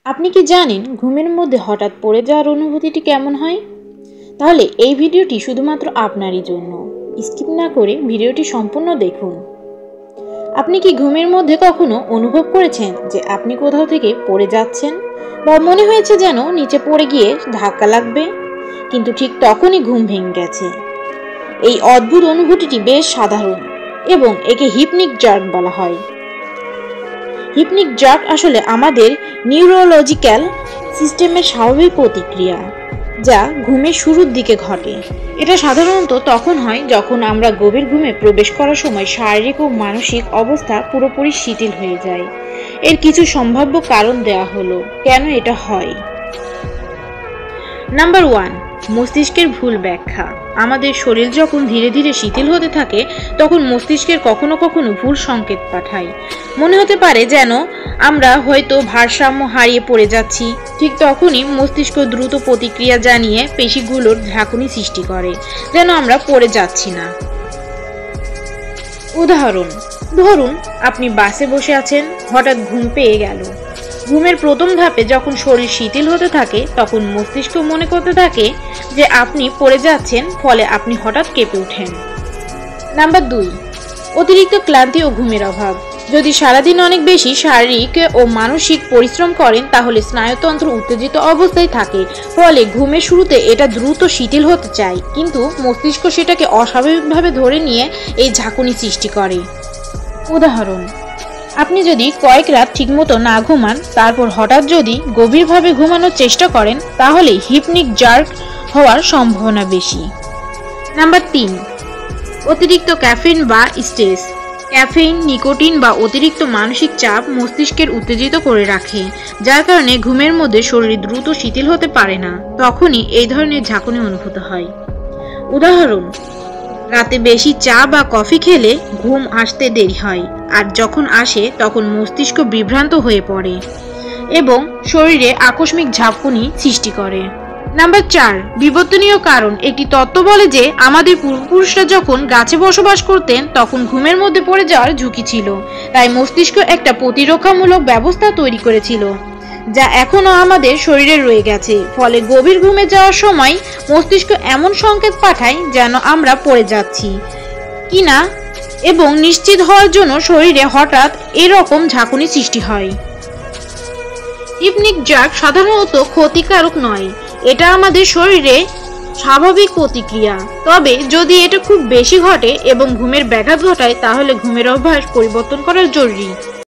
আপনি কি জানেন ঘুমের মধ্যে হঠাৎ পড়ে যাওয়ার অনুভূতিটি কেমন হয়? তাহলে এই ভিডিওটি শুধুমাত্র আপনারই জন্য। স্কিপ না করে ভিডিওটি সম্পূর্ণ দেখুন। আপনি কি ঘুমের মধ্যে কখনো অনুভব করেছেন যে আপনি কোথাও থেকে পড়ে যাচ্ছেন, বা মনে হয়েছে যেন নিচে পড়ে গিয়ে ধাক্কা লাগবে, কিন্তু ঠিক তখনই ঘুম ভেঙে গেছে? এই অদ্ভুত অনুভূতিটি বেশ সাধারণ এবং একে হিপনিক জার্ক বলা হয়। হিপনিক জার্ক আসলে আমাদের নিউরোলজিক্যাল সিস্টেমের স্বাভাবিক প্রতিক্রিয়া, যা ঘুমের শুরুর দিকে ঘটে। এটা সাধারণত তখন হয় যখন আমরা গভীর ঘুমে প্রবেশ করার সময় শারীরিক ও মানসিক অবস্থা পুরোপুরি শিথিল হয়ে যায়। এর কিছু সম্ভাব্য কারণ দেয়া হলো কেন এটা হয়। নাম্বার 1, মস্তিষ্কের ভুল ব্যাখ্যা। আমাদের শরীর যখন ধীরে ধীরে শিথিল হতে থাকে তখন মস্তিষ্কের কখনো কখনো ভুল সংকেত পাঠায়। মনে হতে পারে যেন আমরা হয়তো ভারসাম্য হারিয়ে পড়ে যাচ্ছি। ঠিক তখনই মস্তিষ্ক দ্রুত প্রতিক্রিয়া জানিয়ে পেশিগুলোর ঝাঁকুনি সৃষ্টি করে, যেন আমরা পড়ে যাচ্ছি না। উদাহরণ, ধরুন আপনি বাসে বসে আছেন, হঠাৎ ঘুম পেয়ে গেল। ঘুমের প্রথম ধাপে যখন শরীর শিথিল হতে থাকে তখন মস্তিষ্ক মনে করতে থাকে যে আপনি পড়ে যাচ্ছেন, ফলে আপনি হঠাৎ কেঁপে ওঠেন। নাম্বার 2, অতিরিক্ত ক্লান্তি ও ঘুমের অভাব। যদি সারাদিন অনেক বেশি শারীরিক ও মানসিক পরিশ্রম করেন তাহলে স্নায়ুতন্ত্র উত্তেজিত অবস্থায় থাকে, ফলে ঘুমের শুরুতে এটা দ্রুত শিথিল হতে চায়, কিন্তু মস্তিষ্ক সেটাকে অস্বাভাবিকভাবে ধরে নিয়ে এই ঝাঁকুনি সৃষ্টি করে। উদাহরণ, আপনি যদি কয়েক রাত ঠিকমতো না ঘুমান, তারপর হঠাৎ যদি গভীরভাবে ঘুমানোর চেষ্টা করেন, তাহলে হিপনিক জার্ক হওয়ার সম্ভাবনা বেশি। নাম্বার 3, অতিরিক্ত ক্যাফেইন বা স্ট্রেস। ক্যাফেইন, নিকোটিন বা অতিরিক্ত মানসিক চাপ মস্তিষ্কের উত্তেজিত করে রাখে, যার কারণে ঘুমের মধ্যে শরীর দ্রুত শিথিল হতে পারে না। তখনই এই ধরনের ঝাঁকুনি অনুভূত হয়। উদাহরণ, রাতে বেশি চা বা কফি খেলে ঘুম আসতে দেরি হয়, আর যখন আসে তখন মস্তিষ্ক বিভ্রান্ত হয়ে পড়ে এবং শরীরে আকস্মিক ঝাঁকুনি সৃষ্টি করে। নাম্বার 4, বিবর্তনীয় কারণ। একটি তত্ত্ব বলে যে আমাদের পূর্বপুরুষরা যখন গাছে বসবাস করতেন তখন ঘুমের মধ্যে পড়ে যাওয়ার ঝুঁকি ছিল, তাই মস্তিষ্ক একটা প্রতিরক্ষামূলক ব্যবস্থা তৈরি করেছিল, যা এখনো আমাদের শরীরে রয়ে গেছে। ফলে গভীর ঘুমে যাওয়ার সময় মস্তিষ্ক এমন সংকেত পাঠায় যেন আমরা পড়ে যাচ্ছি কিনা, এবং নিশ্চিত হওয়ার জন্য শরীরে হঠাৎ এরকম ঝাঁকুনি সৃষ্টি হয়। হিপনিক জার্ক সাধারণত ক্ষতিকারক নয়, এটা আমাদের শরীরে স্বাভাবিক প্রতিক্রিয়া। তবে যদি এটা খুব বেশি ঘটে এবং ঘুমের ব্যাঘাত ঘটায় তাহলে ঘুমের অভ্যাস পরিবর্তন করা জরুরি।